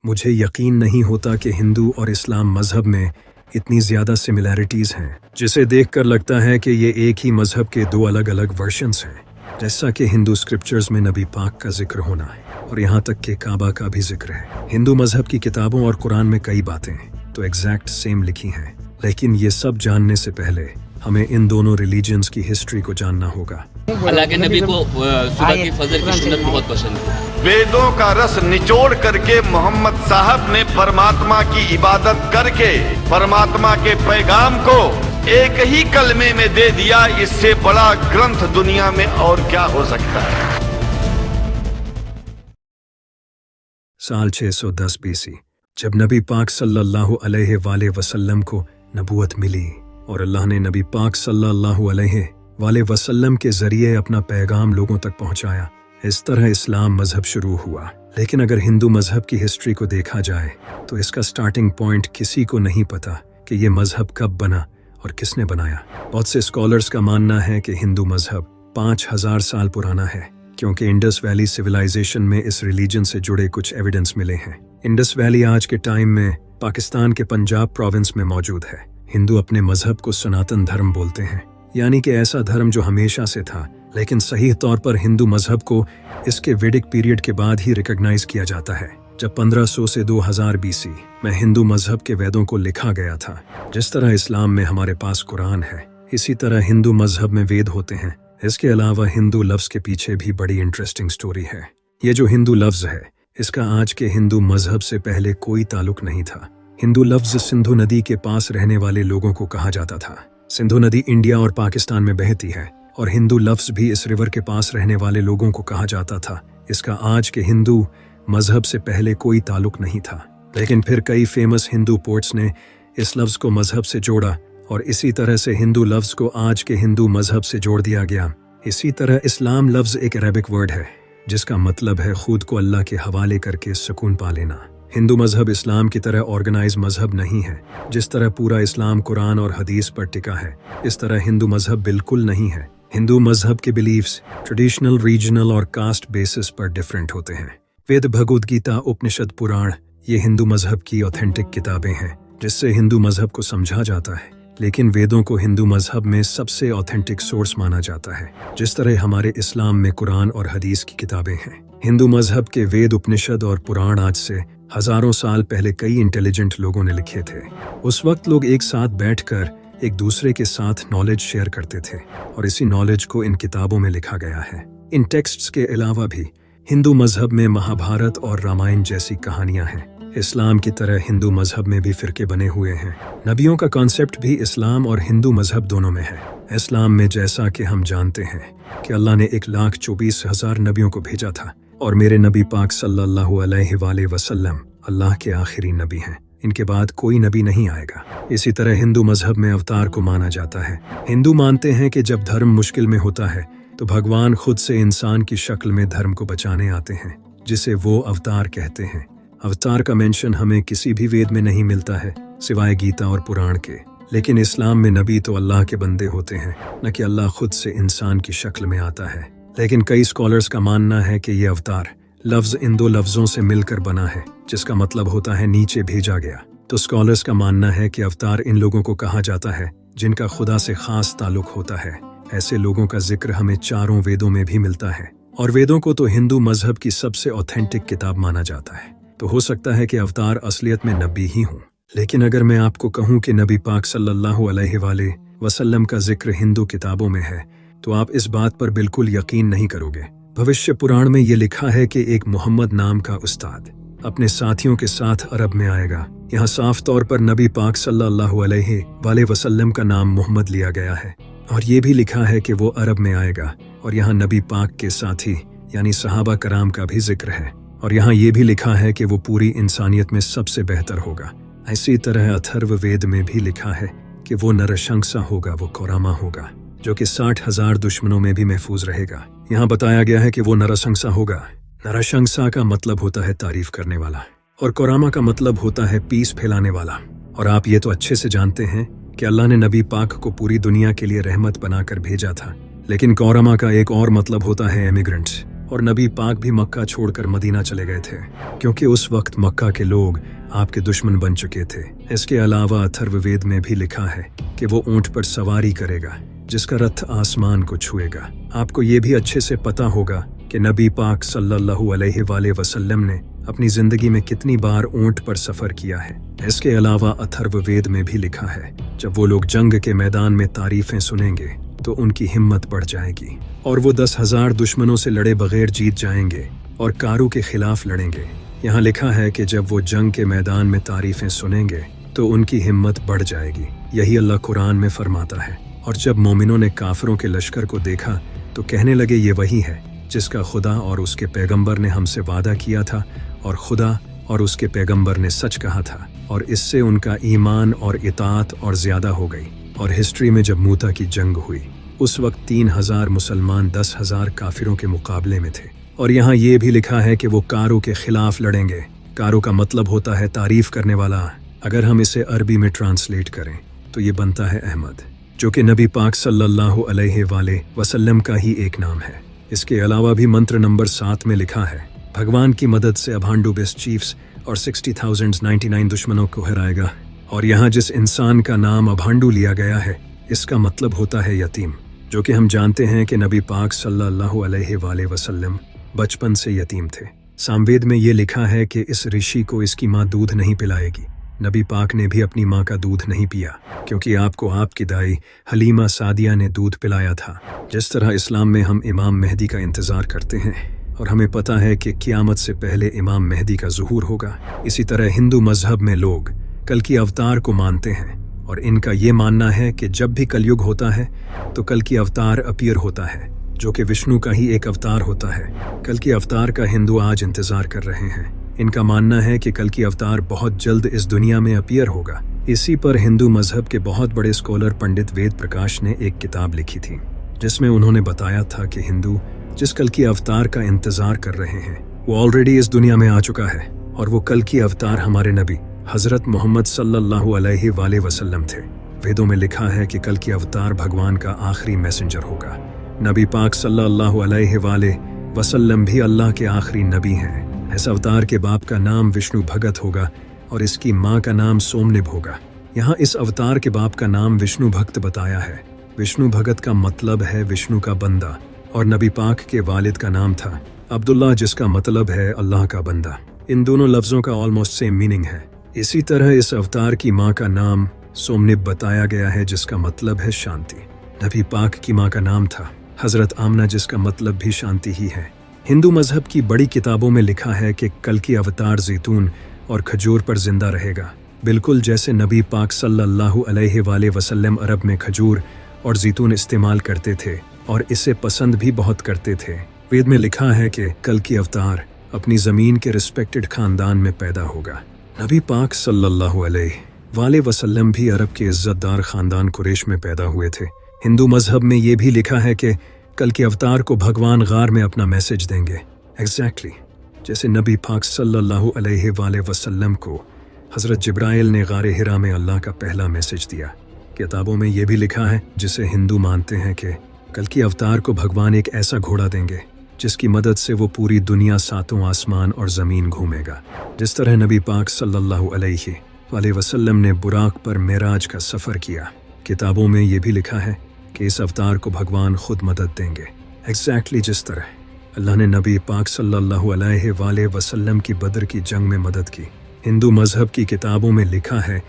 मुझे यकीन नहीं होता कि हिंदू और इस्लाम मज़हब में इतनी ज़्यादा सिमिलैरिटीज़ हैं, जिसे देखकर लगता है कि ये एक ही मज़हब के दो अलग अलग वर्शन्स हैं। जैसा कि हिंदू स्क्रिप्चर्स में नबी पाक का जिक्र होना है और यहाँ तक कि काबा का भी जिक्र है। हिंदू मज़हब की किताबों और कुरान में कई बातें तो एग्जैक्ट सेम लिखी हैं, लेकिन ये सब जानने से पहले हमें इन दोनों रिलीजन्स की हिस्ट्री को जानना होगा। अल्लाह के नबी को सुबह की फजर की सुन्नत बहुत पसंद है। वेदों का रस निचोड़ करके मोहम्मद साहब ने परमात्मा की इबादत करके परमात्मा के पैगाम को एक ही कलमे में दे दिया। इससे बड़ा ग्रंथ दुनिया में और क्या हो सकता है। साल 610 बीसी जब नबी पाक सल्लल्लाहु अलैहि वसल्लम को नबूवत मिली और अल्लाह ने नबी पाक सल्लल्लाहु अलैहि वसल्लम के जरिए अपना पैगाम लोगों तक पहुंचाया, इस तरह इस्लाम मजहब शुरू हुआ। लेकिन अगर हिंदू मजहब की हिस्ट्री को देखा जाए तो इसका स्टार्टिंग पॉइंट किसी को नहीं पता कि ये मजहब कब बना और किसने बनाया। बहुत से स्कॉलर्स का मानना है कि हिंदू मजहब 5000 साल पुराना है, क्योंकि इंडस वैली सिविलाइजेशन में इस रिलीजन से जुड़े कुछ एविडेंस मिले हैं। इंडस वैली आज के टाइम में पाकिस्तान के पंजाब प्रोविंस में मौजूद है। हिंदू अपने मजहब को सनातन धर्म बोलते हैं, यानी कि ऐसा धर्म जो हमेशा से था, लेकिन सही तौर पर हिंदू मजहब को इसके वैदिक पीरियड के बाद ही रिकॉग्नाइज किया जाता है, जब 1500 से 2000 बीसी में हिंदू मजहब के वेदों को लिखा गया था। जिस तरह इस्लाम में हमारे पास कुरान है, इसी तरह हिंदू मजहब में वेद होते हैं। इसके अलावा हिंदू लफ्ज के पीछे भी बड़ी इंटरेस्टिंग स्टोरी है। ये जो हिंदू लफ्ज है, इसका आज के हिंदू मजहब से पहले कोई ताल्लुक नहीं था। हिंदू लफ्ज सिंधु नदी के पास रहने वाले लोगों को कहा जाता था। सिंधु नदी इंडिया और पाकिस्तान में बहती है और हिंदू लफ्ज भी इस रिवर के पास रहने वाले लोगों को कहा जाता था। इसका आज के हिंदू मजहब से पहले कोई ताल्लुक नहीं था, लेकिन फिर कई फेमस हिंदू पोर्ट्स ने इस लफ्ज को मजहब से जोड़ा और इसी तरह से हिंदू लफ्ज को आज के हिंदू मजहब से जोड़ दिया गया। इसी तरह इस्लाम लफ्ज एक अरबिक वर्ड है जिसका मतलब है खुद को अल्लाह के हवाले करके सुकून पा लेना। हिंदू मजहब इस्लाम की तरह ऑर्गेनाइज मजहब नहीं है। जिस तरह पूरा इस्लाम कुरान और हदीस पर टिका है, इस तरह हिंदू मजहब बिल्कुल नहीं है। हिंदू मजहब के बिलीफ्स ट्रेडिशनल, रीजनल और कास्ट बेसिस पर डिफरेंट होते हैं। वेद, भगवद गीता, उपनिषद, पुराण ये हिंदू मजहब की ऑथेंटिक किताबें हैं जिससे हिंदू मजहब को समझा जाता है। लेकिन वेदों को हिंदू मजहब में सबसे ऑथेंटिक सोर्स माना जाता है, जिस तरह हमारे इस्लाम में कुरान और हदीस की किताबें हैं। हिंदू मजहब के वेद, उपनिषद और पुराण आज से हजारों साल पहले कई इंटेलिजेंट लोगों ने लिखे थे। उस वक्त लोग एक साथ बैठकर एक दूसरे के साथ नॉलेज शेयर करते थे और इसी नॉलेज को इन किताबों में लिखा गया है। इन टेक्स्ट्स के अलावा भी हिंदू मजहब में महाभारत और रामायण जैसी कहानियां हैं। इस्लाम की तरह हिंदू मजहब में भी फिरके बने हुए हैं। नबियों का कॉन्सेप्ट भी इस्लाम और हिंदू मजहब दोनों में है। इस्लाम में जैसा कि हम जानते हैं कि अल्लाह ने 1,24,000 नबियों को भेजा था और मेरे नबी पाक सल्लल्लाहु अलैहि वसल्लम अल्लाह के आखिरी नबी हैं। इनके बाद कोई नबी नहीं आएगा। इसी तरह हिंदू मजहब में अवतार को माना जाता है। हिंदू मानते हैं कि जब धर्म मुश्किल में होता है तो भगवान खुद से इंसान की शक्ल में धर्म को बचाने आते हैं, जिसे वो अवतार कहते हैं। अवतार का मेंशन हमें किसी भी वेद में नहीं मिलता है सिवाय गीता और पुराण के। लेकिन इस्लाम में नबी तो अल्लाह के बंदे होते हैं, न कि अल्लाह खुद से इंसान की शक्ल में आता है। लेकिन कई स्कॉलर्स का मानना है कि ये अवतार लफ्ज इन दो लफ्जों से मिलकर बना है, जिसका मतलब होता है नीचे भेजा गया। तो स्कॉलर्स का मानना है कि अवतार इन लोगों को कहा जाता है जिनका खुदा से खास ताल्लुक होता है। ऐसे लोगों का जिक्र हमें चारों वेदों में भी मिलता है और वेदों को तो हिंदू मजहब की सबसे ऑथेंटिक किताब माना जाता है। तो हो सकता है कि अवतार असलियत में नबी ही हों। लेकिन अगर मैं आपको कहूँ कि नबी पाक सल्लल्लाहु अलैहि वसल्लम का जिक्र हिंदू किताबों में है तो आप इस बात पर बिल्कुल यकीन नहीं करोगे। भविष्य पुराण में ये लिखा है कि एक मोहम्मद नाम का उस्ताद अपने साथियों के साथ अरब में आएगा। यहाँ साफ तौर पर नबी पाक सल्लल्लाहु अलैहि वसल्लम का नाम मोहम्मद लिया गया है और ये भी लिखा है कि वो अरब में आएगा और यहाँ नबी पाक के साथी यानी सहाबा कराम का भी जिक्र है और यहाँ ये भी लिखा है कि वो पूरी इंसानियत में सबसे बेहतर होगा। इसी तरह अथर्व वेद में भी लिखा है कि वो नरशंसा होगा, वो कौरामा होगा, जो कि 60,000 दुश्मनों में भी महफूज रहेगा। यहाँ बताया गया है कि वो नरशंसा होगा। नरशंसा का मतलब होता है तारीफ करने वाला और कौरामा का मतलब होता है पीस फैलाने वाला। और आप ये तो अच्छे से जानते हैं कि अल्लाह ने नबी पाक को पूरी दुनिया के लिए रहमत बनाकर भेजा था, लेकिन कौरामा का एक और मतलब होता है इमिग्रेंट्स और नबी पाक भी मक्का छोड़कर मदीना चले गए थे, क्योंकि उस वक्त मक्का के लोग आपके दुश्मन बन चुके थे। इसके अलावा अथर्ववेद में भी लिखा है कि वो ऊंट पर सवारी करेगा जिसका रथ आसमान को छुएगा। आपको ये भी अच्छे से पता होगा कि नबी पाक सल्लल्लाहु अलैहि वसल्लम ने अपनी जिंदगी में कितनी बार ऊंट पर सफर किया है। इसके अलावा अथर्ववेद में भी लिखा है, जब वो लोग जंग के मैदान में तारीफें सुनेंगे तो उनकी हिम्मत बढ़ जाएगी और वो 10,000 दुश्मनों से लड़े बगैर जीत जाएंगे और कारू के खिलाफ लड़ेंगे। यहाँ लिखा है कि जब वो जंग के मैदान में तारीफें सुनेंगे तो उनकी हिम्मत बढ़ जाएगी। यही अल्लाह कुरान में फरमाता है। और जब मोमिनों ने काफिरों के लश्कर को देखा तो कहने लगे, ये वही है जिसका खुदा और उसके पैगंबर ने हमसे वादा किया था, और खुदा और उसके पैगंबर ने सच कहा था, और इससे उनका ईमान और इताअत और ज्यादा हो गई। और हिस्ट्री में जब मूता की जंग हुई उस वक्त 3,000 मुसलमान 10,000 काफिरों के मुकाबले में थे। और यहाँ ये भी लिखा है कि वो कारू के खिलाफ लड़ेंगे। कारू का मतलब होता है तारीफ करने वाला। अगर हम इसे अरबी में ट्रांसलेट करें तो ये बनता है अहमद, जो कि नबी पाक सल्लल्लाहु अलैहि वसल्लम का ही एक नाम है। इसके अलावा भी मंत्र नंबर 7 में लिखा है, भगवान की मदद से अभांडू बेस्ट चीफ्स और 60,099 दुश्मनों को हराएगा। और यहाँ जिस इंसान का नाम अभांडू लिया गया है इसका मतलब होता है यतीम, जो कि हम जानते हैं कि नबी पाक सल्लल्लाहु अलैहि वसल्लम बचपन से यतीम थे। सामवेद में ये लिखा है कि इस ऋषि को इसकी माँ दूध नहीं पिलाएगी। नबी पाक ने भी अपनी माँ का दूध नहीं पिया, क्योंकि आपको आपकी दाई हलीमा सादिया ने दूध पिलाया था। जिस तरह इस्लाम में हम इमाम मेहदी का इंतज़ार करते हैं और हमें पता है कि क़यामत से पहले इमाम मेहदी का ज़ुहूर होगा, इसी तरह हिंदू मज़हब में लोग कल की अवतार को मानते हैं। और इनका ये मानना है कि जब भी कलयुग होता है तो कल की अवतार अपीयर होता है, जो कि विष्णु का ही एक अवतार होता है। कल की अवतार का हिंदू आज इंतज़ार कर रहे हैं। इनका मानना है कि कल की अवतार बहुत जल्द इस दुनिया में अपीयर होगा। इसी पर हिंदू मजहब के बहुत बड़े स्कॉलर पंडित वेद प्रकाश ने एक किताब लिखी थी, जिसमें उन्होंने बताया था कि हिंदू जिस कल की अवतार का इंतज़ार कर रहे हैं वो ऑलरेडी इस दुनिया में आ चुका है, और वो कल की अवतार हमारे नबी हज़रत मोहम्मद सल्लल्लाहु अलैहि वसल्लम थे। वेदों में लिखा है कि कल की अवतार भगवान का आखिरी मैसेंजर होगा। नबी पाक सल्लल्लाहु अलैहि वसल्लम भी अल्लाह के आखिरी नबी हैं। इस अवतार के बाप का नाम विष्णु भगत होगा और इसकी माँ का नाम सोमनिब होगा। यहाँ इस अवतार के बाप का नाम विष्णु भक्त बताया है। विष्णु भगत का मतलब है विष्णु का बंदा, और नबी पाक के वालिद का नाम था अब्दुल्ला, जिसका मतलब है अल्लाह का बंदा। इन दोनों लफ्ज़ों का ऑलमोस्ट सेम मीनिंग है। इसी तरह इस अवतार की माँ का नाम सोमनिब बताया गया है, जिसका मतलब है शांति। नबी पाक की माँ का नाम था हज़रत आमना, जिसका मतलब भी शांति ही है। हिंदू मजहब की बड़ी किताबों में लिखा है कि कल की अवतार जैतून और खजूर पर जिंदा रहेगा, बिल्कुल जैसे नबी पाक सल्लल्लाहु अलैहि वसल्लम अरब में खजूर और जैतून इस्तेमाल करते थे और इसे पसंद भी बहुत करते थे। वेद में लिखा है कि कल की अवतार अपनी ज़मीन के रिस्पेक्टेड ख़ानदान में पैदा होगा। नबी पाक सल्लल्लाहु अलैहि वसल्लम भी अरब के इज़्ज़तदार ख़ानदान कुरैश में पैदा हुए थे। हिंदू मजहब में ये भी लिखा है कि कल के अवतार को भगवान गार में अपना मैसेज देंगे, एग्जैक्टली जैसे नबी पाक सल्लल्लाहु अलैहि वसल्लम को हज़रत जिब्राइल ने गारे हिरा में अल्लाह का पहला मैसेज दिया। किताबों में ये भी लिखा है, जिसे हिंदू मानते हैं, कि कल की अवतार को भगवान एक ऐसा घोड़ा देंगे जिसकी मदद से वो पूरी दुनिया, सातों आसमान और ज़मीन घूमेगा। जिस तरह नबी पाक सल्लल्लाहु अलैहि वसल्लम ने बुराक पर मेराज का सफ़र किया, किताबों में ये भी लिखा है कि इस अवतार को भगवान खुद मदद देंगे, एग्जैक्टली जिस तरह अल्लाह ने नबी पाक सल्लल्लाहु अलैहि वसल्लम की बदर की जंग में मदद की। हिंदू मजहब की किताबों में लिखा है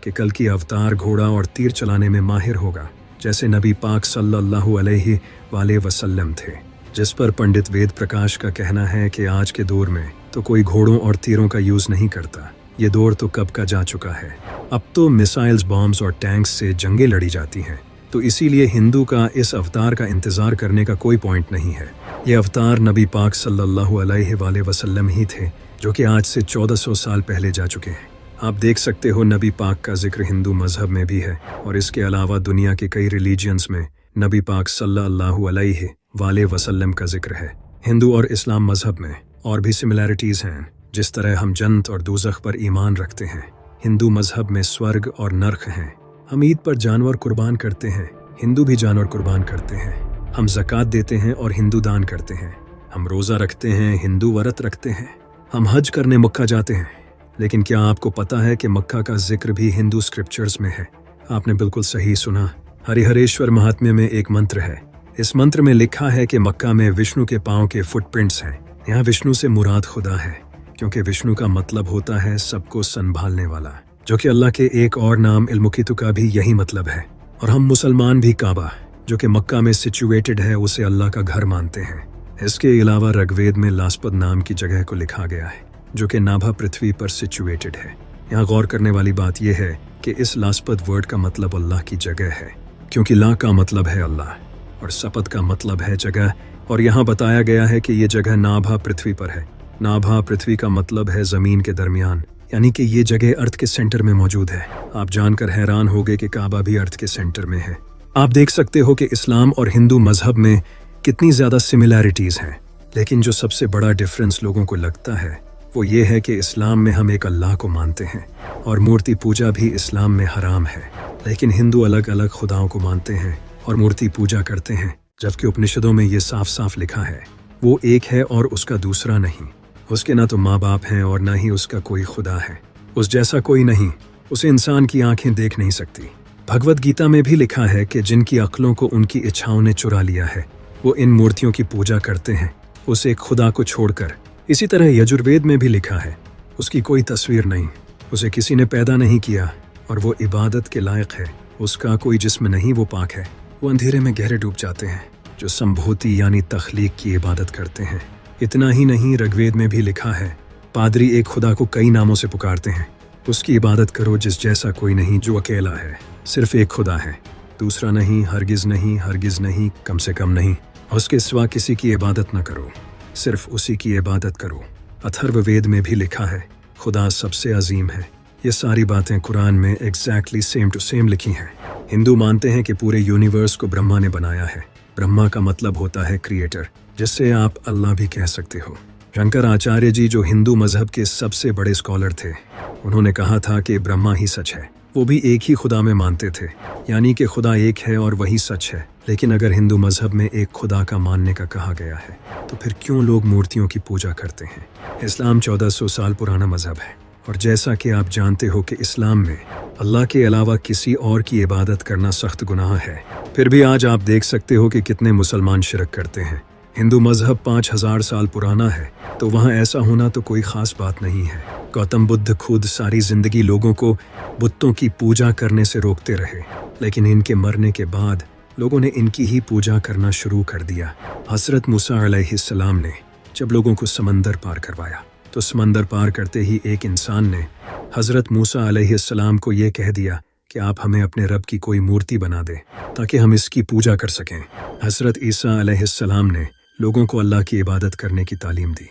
कि कल की अवतार घोड़ा और तीर चलाने में माहिर होगा, जैसे नबी पाक सल्लल्लाहु अलैहि वसल्लम थे। जिस पर पंडित वेद प्रकाश का कहना है कि आज के दौर में तो कोई घोड़ों और तीरों का यूज़ नहीं करता, ये दौर तो कब का जा चुका है। अब तो मिसाइल्स, बॉम्ब्स और टैंक्स से जंगें लड़ी जाती हैं, तो इसीलिए हिंदू का इस अवतार का इंतज़ार करने का कोई पॉइंट नहीं है। ये अवतार नबी पाक सल्लल्लाहु अलैहि वसल्लम ही थे, जो कि आज से 1400 साल पहले जा चुके हैं। आप देख सकते हो नबी पाक का जिक्र हिंदू मजहब में भी है, और इसके अलावा दुनिया के कई रिलीजियंस में नबी पाक सल्लल्लाहु अलैहि वसल्लम का जिक्र है। हिंदू और इस्लाम मजहब में और भी सिमिलैरिटीज़ हैं। जिस तरह हम जन्नत और दोज़ख पर ईमान रखते हैं, हिंदू मजहब में स्वर्ग और नरक हैं। हम ईद पर जानवर कुर्बान करते हैं, हिंदू भी जानवर कुर्बान करते हैं। हम ज़कात देते हैं और हिंदू दान करते हैं। ہم روزہ رکھتے ہیں، ہندو ورت رکھتے ہیں، ہم حج کرنے مکہ جاتے ہیں، لیکن کیا آپ کو پتہ ہے کہ مکہ کا ذکر بھی ہندو سکرپچرز میں ہے؟ آپ نے بالکل صحیح سنا۔ ہری ہریشور مہاتمیہ میں ایک منتر ہے۔ اس منتر میں لکھا ہے کہ مکہ میں وشنو کے پاؤں کے فٹ پرنٹس ہیں۔ یہاں وشنو سے مراد خدا ہے، کیونکہ وشنو کا مطلب ہوتا ہے سب کو سنبھالنے والا، جو کہ اللہ کے ایک اور نام المکیتو کا بھی یہی مطلب ہے۔ اور ہم مسلمان بھی کعبہ، جو کہ مکہ میں سچویٹڈ ہے، اسے اللہ کا گھر مانتے ہیں۔ اس کے علاوہ رگ وید میں لاسپت نام کی جگہ کو لکھا گیا ہے، جو کہ نابھا پرتھوی پر سچویٹڈ ہے۔ یہاں غور کرنے والی بات یہ ہے کہ اس لاسپت ورڈ کا مطلب اللہ کی جگہ ہے، کیونکہ لا کا مطلب ہے اللہ اور سپت کا مطلب ہے جگہ، اور یہاں بتایا گیا ہے کہ یہ جگہ نابھا پرتھوی پر ہے۔ نابھا پرتھوی کا مطلب ہے زمین کے درمیان، یعنی کہ یہ جگہ ارتھ کے سینٹر میں موجود ہے۔ آپ جان کر حیران ہوگے کہ کعبہ بھی ارتھ کے سینٹر میں ہے۔ آپ دیکھ سکتے ہو کہ اسلام اور ہندو مذہب میں کتنی زیادہ سملیرٹیز ہیں، لیکن جو سب سے بڑا ڈفرنس لوگوں کو لگتا ہے وہ یہ ہے کہ اسلام میں ہم ایک اللہ کو مانتے ہیں اور مورتی پوجا بھی اسلام میں حرام ہے، لیکن ہندو الگ الگ خداؤں کو مانتے ہیں اور مورتی پوجا کرتے ہیں، جبکہ اپنشدوں میں یہ صاف صاف لکھا ہے وہ ایک ہے اور اس کا دوسرا نہیں۔ اس کے نہ تو ماں باپ ہیں اور نہ ہی اس کا کوئی خدا ہے، اس جیسا کوئی نہیں، اسے انسان کی آنکھیں دیکھ نہیں سکتی۔ بھگوت گیتا میں بھی لکھا ہے کہ جن کی عقلوں کو ان کی اچھاؤں نے چرا لیا ہے وہ ان مورتیوں کی پوجا کرتے ہیں، اس ایک خدا کو چھوڑ کر۔ اسی طرح یجروید میں بھی لکھا ہے اس کی کوئی تصویر نہیں، اسے کسی نے پیدا نہیں کیا اور وہ عبادت کے لائق ہے، اس کا کوئی جسم نہیں، وہ پاک ہے۔ وہ اندھیرے میں گہرے ڈوب جاتے ہیں جو سمبھوتی یعنی تخلیق کی عبادت کرتے ہیں۔ اتنا ہی نہیں، رگوید میں بھی لکھا ہے پادری ایک خدا کو کئی ناموں سے پکارتے ہیں، اس کی عبادت کرو جس جیسا کوئی نہیں، جو اکیلا ہے، صرف ایک خدا ہے، دوسرا نہیں، ہرگز نہیں، ہرگز نہیں، کم سے کم نہیں، اس کے سوا کسی کی عبادت نہ کرو، صرف اسی کی عبادت کرو۔ اتھرو وید میں بھی لکھا ہے خدا سب سے عظیم ہے۔ یہ ساری باتیں قرآن میں ایگزیکٹلی سیم ٹو سیم لکھی ہیں۔ ہندو مانتے ہیں کہ پورے یونیورس کو برہما نے بنایا ہے۔ برہما کا مطلب ہوتا ہے کریٹر، جس سے آپ اللہ بھی کہہ سکتے ہو۔ شنکر آچاریہ جی جو ہندو مذہب کے سب سے بڑے اسکالر تھے، انہوں نے کہا تھا کہ برہما ہی سچ ہے۔ وہ بھی ایک ہی خدا میں مانتے تھے، یعنی کہ خدا ایک ہے اور وہی سچ ہے۔ لیکن اگر ہندو مذہب میں ایک خدا کا ماننے کا کہا گیا ہے تو پھر کیوں لوگ مورتیوں کی پوجا کرتے ہیں؟ اسلام 1400 سال پرانا مذہب ہے، اور جیسا کہ آپ جانتے ہو کہ اسلام میں اللہ کے علاوہ کسی اور کی عبادت کرنا سخت گناہ ہے، پھر بھی آج آپ دیکھ سکتے ہو کہ کتنے مسلمان شرک کرتے ہیں۔ ہندو مذہب 5000 سال پرانا ہے، تو وہاں ایسا ہونا تو کوئی خاص بات نہیں ہے۔ گوتم بدھ خود ساری زندگی لوگوں کو بتوں کی پوجا کرنے سے روکتے رہے، لیکن ان کے مرنے کے بعد لوگوں نے ان کی ہی پوجا کرنا شروع کر دیا۔ حضرت موسیٰ علیہ السلام نے جب لوگوں کو سمندر پار کروایا تو سمندر پار کرتے ہی ایک انسان نے حضرت موسیٰ علیہ السلام کو یہ کہہ دیا کہ آپ ہمیں اپنے رب کی کوئی مورتی بنا دیں تاکہ ہم اس کی پوجا کر سکیں۔ حضرت عیسیٰ علیہ السلام نے لوگوں کو اللہ کی عبادت کرنے کی تعلیم دی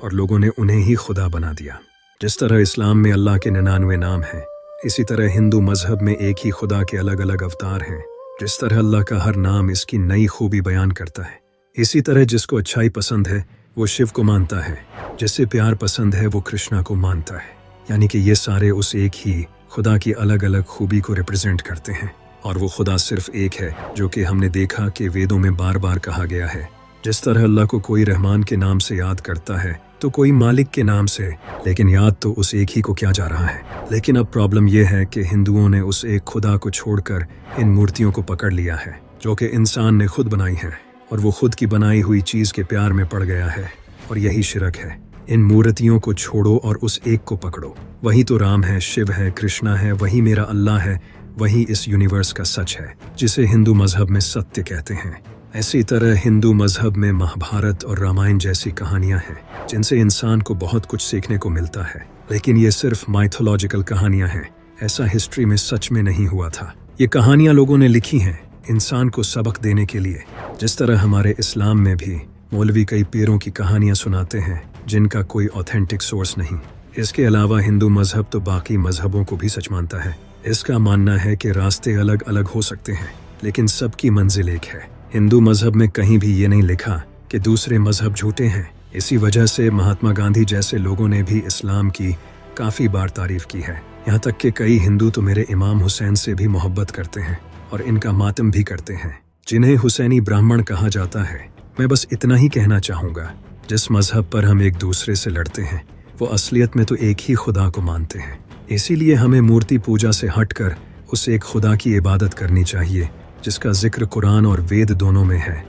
اور لوگوں نے انہیں ہی خدا بنا دیا۔ جس طرح اسلام میں اللہ کے 99 نام ہیں، اسی طرح ہندو مذہب میں ایک ہی خدا کے الگ الگ اوتار ہیں۔ جس طرح اللہ کا ہر نام اس کی نئی خوبی بیان کرتا ہے، اسی طرح جس کو اچھائی پسند ہے وہ شیو کو مانتا ہے، جس سے پیار پسند ہے وہ کرشنا کو مانتا ہے، یعنی کہ یہ سارے اس ایک ہی خدا کی الگ الگ خوبی کو ریپرزینٹ کرتے ہیں، اور وہ خدا صرف ایک ہے، جو کہ ہم نے دیکھا کہ ویدوں میں بار بار کہا گیا ہے۔ جس طرح اللہ کو کوئی رحمان کے نام سے یاد کرتا ہے تو کوئی مالک کے نام سے، لیکن یاد تو اس ایک ہی کو کیا جا رہا ہے۔ لیکن اب پرابلم یہ ہے کہ ہندوؤں نے اس ایک خدا کو چھوڑ کر ان مورتیوں کو پکڑ لیا ہے، جو کہ انسان نے خود بنائی ہیں، اور وہ خود کی بنائی ہوئی چیز کے پیار میں پڑ گیا ہے، اور یہی شرک ہے۔ ان مورتیوں کو چھوڑو اور اس ایک کو پکڑو، وہی تو رام ہے، شیو ہے، کرشنا ہے، وہی میرا اللہ ہے، وہی اس یونیورس کا سچ ہے، جسے ہندو مذہب میں ستیہ کہتے ہیں۔ اسی طرح ہندو مذہب میں مہابھارت اور رامائن جیسی کہانیاں ہیں جن سے انسان کو بہت کچھ سیکھنے کو ملتا ہے، لیکن یہ صرف مائتھولوجیکل کہانیاں ہیں، ایسا ہسٹری میں سچ میں نہیں ہوا تھا۔ یہ کہانیاں لوگوں نے لکھی ہیں انسان کو سبق دینے کے لیے، جس طرح ہمارے اسلام میں بھی مولوی کئی پیروں کی کہانیاں سناتے ہیں جن کا کوئی اوتھینٹک سورس نہیں۔ اس کے علاوہ ہندو مذہب تو باقی مذہبوں کو بھی سچ مانتا ہے۔ اس کا ماننا ہے کہ راستے الگ الگ ہو سکتے ہیں لیکن سب کی منزل ایک ہے۔ ہندو مذہب میں کہیں بھی یہ نہیں لکھا کہ دوسرے مذہب جھوٹے ہیں۔ اسی وجہ سے مہاتما گاندھی جیسے لوگوں نے بھی اسلام کی کافی بار تعریف کی ہے، یہاں تک کہ کئی ہندو تو میرے امام حسین سے بھی محبت کرتے ہیں اور ان کا ماتم بھی کرتے ہیں، جنہیں حسینی براہمن کہا جاتا ہے۔ میں بس اتنا ہی کہنا چاہوں گا، جس مذہب پر ہم ایک دوسرے سے لڑتے ہیں وہ اصلیت میں تو ایک ہی خدا کو مانتے ہیں۔ اسی لیے ہمیں مورتی پوجا سے ہٹ کر اس ایک خدا کی عبادت کرنی چاہیے جس کا ذکر قرآن اور وید دونوں میں ہے۔